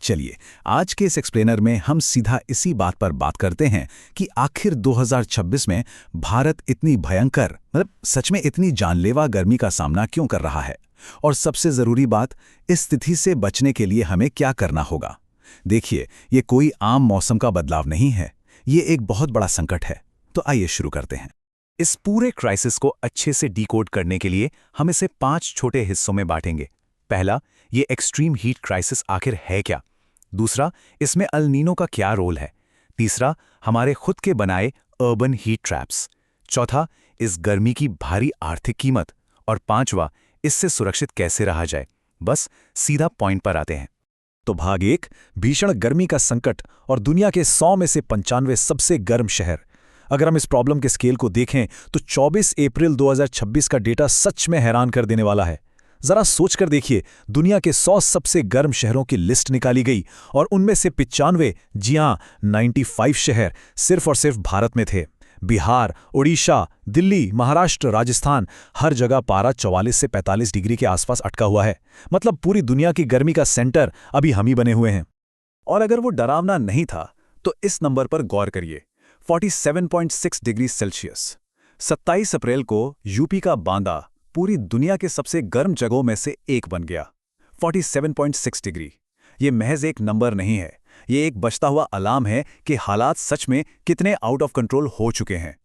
चलिए, आज के इस एक्सप्लेनर में हम सीधा इसी बात पर बात करते हैं कि आखिर 2026 में भारत इतनी भयंकर, सच में इतनी जानलेवा गर्मी का सामना क्यों कर रहा है, और सबसे ज़रूरी बात, इस स्थिति से बचने के लिए हमें क्या करना होगा। देखिए, ये कोई आम मौसम का बदलाव नहीं है, ये एक बहुत बड़ा संकट है। तो आइए शुरू करते हैं। इस पूरे क्राइसिस को अच्छे से डिकोड करने के लिए हम इसे 5 छोटे हिस्सों में बांटेंगे। पहला, ये एक्सट्रीम हीट क्राइसिस आखिर है क्या। दूसरा, इसमें अल नीनो का क्या रोल है। तीसरा, हमारे खुद के बनाए अर्बन हीट ट्रैप्स। चौथा, इस गर्मी की भारी आर्थिक कीमत। और पांचवा, इससे सुरक्षित कैसे रहा जाए। बस सीधा पॉइंट पर आते हैं। तो भाग 1, भीषण गर्मी का संकट और दुनिया के 100 में से 95 सबसे गर्म शहर। अगर हम इस प्रॉब्लम के स्केल को देखें तो 24 अप्रैल 2026 का डेटा सच में हैरान कर देने वाला है। जरा सोचकर देखिए, दुनिया के 100 सबसे गर्म शहरों की लिस्ट निकाली गई और उनमें से 95, जी हां 95 शहर सिर्फ और सिर्फ भारत में थे। बिहार, उड़ीसा, दिल्ली, महाराष्ट्र, राजस्थान, हर जगह पारा 44 से 45 डिग्री के आसपास अटका हुआ है। मतलब पूरी दुनिया की गर्मी का सेंटर अभी हम ही बने हुए हैं। और अगर वो डरावना नहीं था तो इस नंबर पर गौर करिए, 47.6 डिग्री सेल्सियस। 27 अप्रैल को यूपी का बांदा पूरी दुनिया के सबसे गर्म जगहों में से एक बन गया। 47.6 डिग्री। ये महज एक नंबर नहीं है, ये एक बजता हुआ अलार्म है कि हालात सच में कितने आउट ऑफ कंट्रोल हो चुके हैं।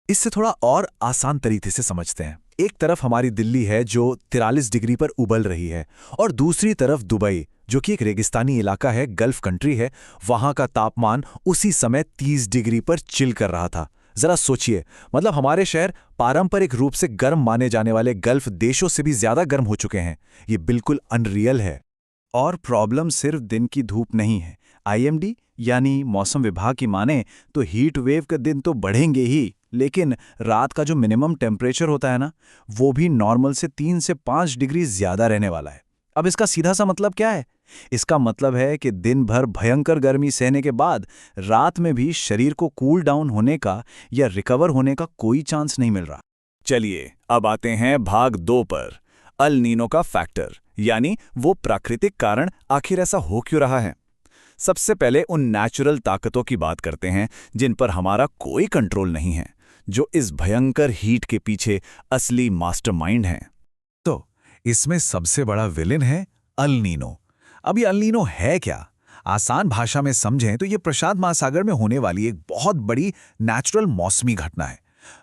इससे थोड़ा और आसान तरीके से समझते हैं। एक तरफ हमारी दिल्ली है जो 43 डिग्री पर उबल रही है, और दूसरी तरफ दुबई, जो कि एक रेगिस्तानी इलाका है, गल्फ कंट्री है। वहां का तापमान उसी समय 30 डिग्री पर चिल कर रहा था। जरा सोचिए, मतलब हमारे शहर पारंपरिक रूप से गर्म माने जाने वाले गल्फ देशों से भी ज्यादा गर्म हो चुके हैं। ये बिल्कुल अनरियल है। और प्रॉब्लम सिर्फ दिन की धूप नहीं है। आईएमडी यानी मौसम विभाग की माने तो हीट वेव के दिन तो बढ़ेंगे ही, लेकिन रात का जो मिनिमम टेम्परेचर होता है ना, वो भी नॉर्मल से 3 से 5 डिग्री ज्यादा रहने वाला है। अब इसका सीधा सा मतलब क्या है? इसका मतलब है कि दिन भर भयंकर गर्मी सहने के बाद रात में भी शरीर को कूल डाउन होने का या रिकवर होने का कोई चांस नहीं मिल रहा। चलिए, अब आते हैं भाग 2 पर, अल नीनो का फैक्टर, यानी वो प्राकृतिक कारण आखिर ऐसा हो क्यों रहा है। सबसे पहले उन नेचुरल ताकतों की बात करते हैं जिन पर हमारा कोई कंट्रोल नहीं है, जो इस भयंकर हीट के पीछे असली मास्टरमाइंड हैं। तो इसमें सबसे बड़ा विलेन है अल नीनो। अब ये अल नीनो है क्या? आसान भाषा में समझें तो ये प्रशांत महासागर में होने वाली एक बहुत बड़ी नेचुरल मौसमी घटना है।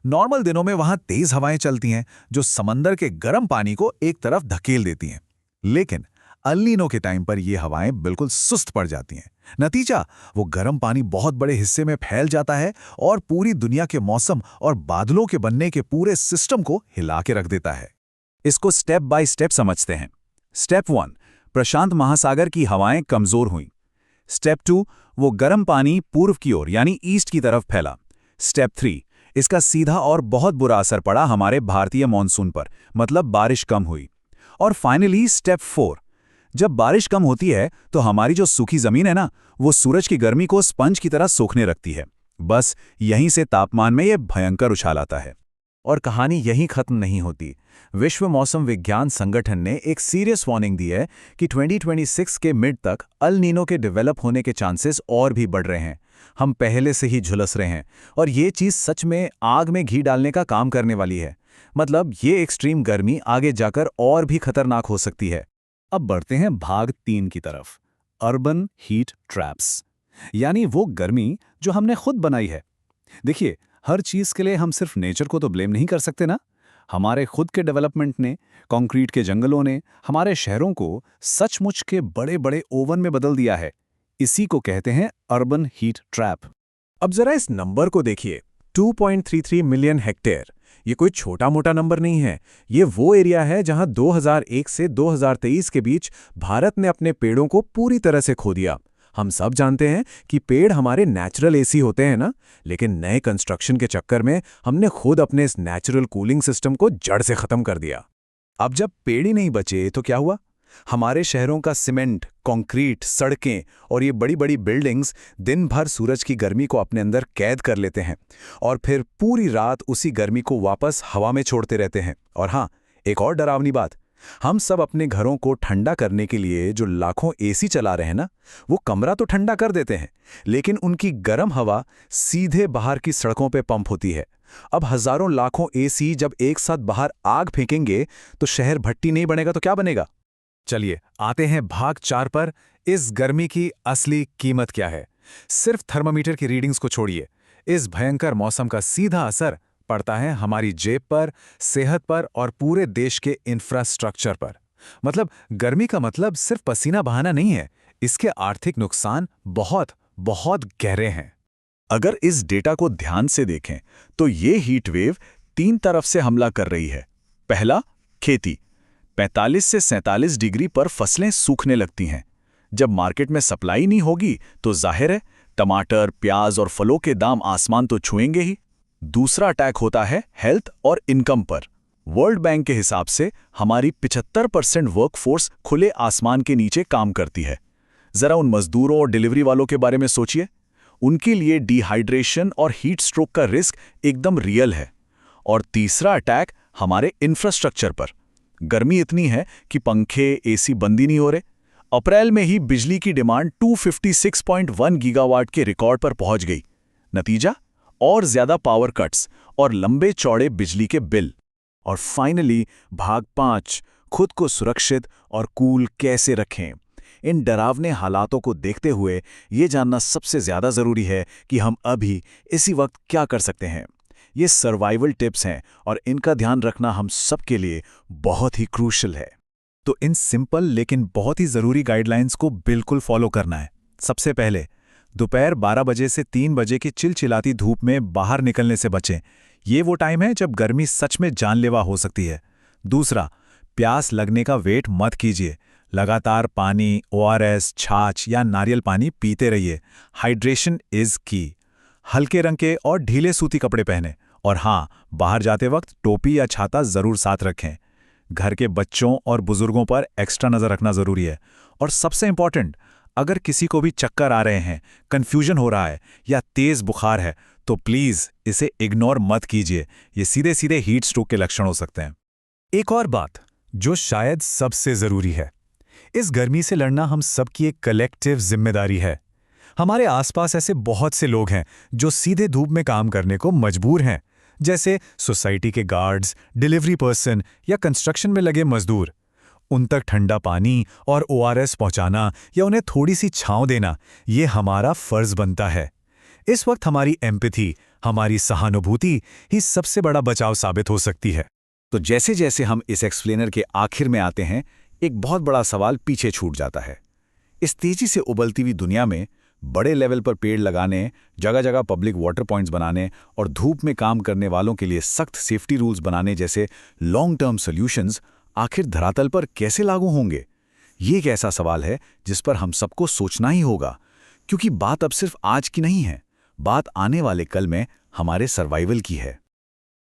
नॉर्मल दिनों में वहां तेज हवाएं चलती हैं जो समंदर के गर्म पानी को एक तरफ धकेल देती हैं, लेकिन अल नीनो के टाइम पर ये हवाएं बिल्कुल सुस्त पड़ जाती हैं। नतीजा, वो गर्म पानी बहुत बड़े हिस्से में फैल जाता है और पूरी दुनिया के मौसम और बादलों के बनने के पूरे सिस्टम को हिला के रख देता है। इसको स्टेप बाय स्टेप समझते हैं। स्टेप 1, प्रशांत महासागर की हवाएं कमजोर हुईं। स्टेप 2, वो गर्म पानी पूर्व की ओर यानी ईस्ट की तरफ फैला। स्टेप 3, इसका सीधा और बहुत बुरा असर पड़ा हमारे भारतीय मॉनसून पर, मतलब बारिश कम हुई। और फाइनली स्टेप 4, जब बारिश कम होती है तो हमारी जो सूखी जमीन है ना, वो सूरज की गर्मी को स्पंज की तरह सोखने रखती है। बस यहीं से तापमान में ये भयंकर उछाल आता है। और कहानी यहीं खत्म नहीं होती। विश्व मौसम विज्ञान संगठन ने एक सीरियस वार्निंग दी है कि 2026 के मिड तक अल नीनो के डेवलप होने के चांसेस और भी बढ़ रहे हैं। हम पहले से ही झुलस रहे हैं, और ये चीज़ सच में आग में घी डालने का काम करने वाली है। मतलब ये एक्सट्रीम गर्मी आगे जाकर और भी खतरनाक हो सकती है। अब बढ़ते हैं भाग 3 की तरफ, अर्बन हीट ट्रैप्स, यानी वो गर्मी जो हमने खुद बनाई है। देखिए, हर चीज के लिए हम सिर्फ नेचर को तो ब्लेम नहीं कर सकते ना। हमारे खुद के डेवलपमेंट ने, कंक्रीट के जंगलों ने हमारे शहरों को सचमुच के बड़े बड़े ओवन में बदल दिया है। इसी को कहते हैं अर्बन हीट ट्रैप। अब जरा इस नंबर को देखिए, 2.33 मिलियन हेक्टेयर। ये कोई छोटा मोटा नंबर नहीं है। ये वो एरिया है जहां 2001 से 2023 के बीच भारत ने अपने पेड़ों को पूरी तरह से खो दिया। हम सब जानते हैं कि पेड़ हमारे नेचुरल एसी होते हैं ना, लेकिन नए कंस्ट्रक्शन के चक्कर में हमने खुद अपने इस नेचुरल कूलिंग सिस्टम को जड़ से खत्म कर दिया। अब जब पेड़ ही नहीं बचे तो क्या हुआ? हमारे शहरों का सीमेंट, कंक्रीट, सड़कें और ये बड़ी बड़ी बिल्डिंग्स दिन भर सूरज की गर्मी को अपने अंदर कैद कर लेते हैं और फिर पूरी रात उसी गर्मी को वापस हवा में छोड़ते रहते हैं। और हाँ, एक और डरावनी बात, हम सब अपने घरों को ठंडा करने के लिए जो लाखों एसी चला रहे हैं ना, वो कमरा तो ठंडा कर देते हैं, लेकिन उनकी गर्म हवा सीधे बाहर की सड़कों पे पंप होती है। अब हजारों लाखों एसी जब एक साथ बाहर आग फेंकेंगे तो शहर भट्टी नहीं बनेगा तो क्या बनेगा? चलिए आते हैं भाग 4 पर। इस गर्मी की असली कीमत क्या है? सिर्फ थर्मामीटर की रीडिंग्स को छोड़िए, इस भयंकर मौसम का सीधा असर पड़ता है हमारी जेब पर, सेहत पर और पूरे देश के इंफ्रास्ट्रक्चर पर। मतलब गर्मी का मतलब सिर्फ पसीना बहाना नहीं है, इसके आर्थिक नुकसान बहुत बहुत गहरे हैं। अगर इस डेटा को ध्यान से देखें तो ये हीट वेव 3 तरफ से हमला कर रही है। पहला, खेती। 45 से 47 डिग्री पर फसलें सूखने लगती हैं। जब मार्केट में सप्लाई नहीं होगी तो जाहिर है टमाटर, प्याज और फलों के दाम आसमान तो छुएंगे ही। दूसरा अटैक होता है हेल्थ और इनकम पर। वर्ल्ड बैंक के हिसाब से हमारी 75% वर्कफोर्स खुले आसमान के नीचे काम करती है। जरा उन मजदूरों और डिलीवरी वालों के बारे में सोचिए। उनके लिए डिहाइड्रेशन और हीट स्ट्रोक का रिस्क एकदम रियल है। और तीसरा अटैक हमारे इंफ्रास्ट्रक्चर पर। गर्मी इतनी है कि पंखे, एसी बंद ही नहीं हो रहे। अप्रैल में ही बिजली की डिमांड 256.1 गीगावाट के रिकॉर्ड पर पहुंच गई। नतीजा, और ज्यादा पावर कट्स और लंबे चौड़े बिजली के बिल। और फाइनली भाग 5, खुद को सुरक्षित और कूल कैसे रखें। इन डरावने हालातों को देखते हुए ये जानना सबसे ज्यादा जरूरी है कि हम अभी इसी वक्त क्या कर सकते हैं। ये सर्वाइवल टिप्स हैं और इनका ध्यान रखना हम सबके लिए बहुत ही क्रूशल है। तो इन सिंपल लेकिन बहुत ही जरूरी गाइडलाइंस को बिल्कुल फॉलो करना है। सबसे पहले, दोपहर 12 बजे से 3 बजे की चिलचिलाती धूप में बाहर निकलने से बचें। ये वो टाइम है जब गर्मी सच में जानलेवा हो सकती है। दूसरा, प्यास लगने का वेट मत कीजिए। लगातार पानी, ओआरएस, छाछ या नारियल पानी पीते रहिए। हाइड्रेशन इज की। हल्के रंग के और ढीले सूती कपड़े पहनें। और हाँ, बाहर जाते वक्त टोपी या छाता जरूर साथ रखें। घर के बच्चों और बुजुर्गों पर एक्स्ट्रा नजर रखना जरूरी है। और सबसे इंपॉर्टेंट, अगर किसी को भी चक्कर आ रहे हैं, कंफ्यूजन हो रहा है या तेज बुखार है तो प्लीज इसे इग्नोर मत कीजिए। ये सीधे सीधे हीट स्ट्रोक के लक्षण हो सकते हैं। एक और बात जो शायद सबसे जरूरी है, इस गर्मी से लड़ना हम सबकी एक कलेक्टिव जिम्मेदारी है। हमारे आसपास ऐसे बहुत से लोग हैं जो सीधे धूप में काम करने को मजबूर हैं, जैसे सोसाइटी के गार्ड्स, डिलीवरी पर्सन या कंस्ट्रक्शन में लगे मजदूर। उन तक ठंडा पानी और ओआरएस पहुंचाना या उन्हें थोड़ी सी छांव देना, ये हमारा फर्ज बनता है। इस वक्त हमारी एम्पैथी, हमारी सहानुभूति ही सबसे बड़ा बचाव साबित हो सकती है। तो जैसे जैसे हम इस एक्सप्लेनर के आखिर में आते हैं, एक बहुत बड़ा सवाल पीछे छूट जाता है। इस तेजी से उबलती हुई दुनिया में बड़े लेवल पर पेड़ लगाने, जगह जगह पब्लिक वाटर पॉइंट्स बनाने और धूप में काम करने वालों के लिए सख्त सेफ्टी रूल्स बनाने जैसे लॉन्ग टर्म सॉल्यूशंस आखिर धरातल पर कैसे लागू होंगे? ये एक ऐसा सवाल है जिस पर हम सबको सोचना ही होगा, क्योंकि बात अब सिर्फ आज की नहीं है, बात आने वाले कल में हमारे सर्वाइवल की है।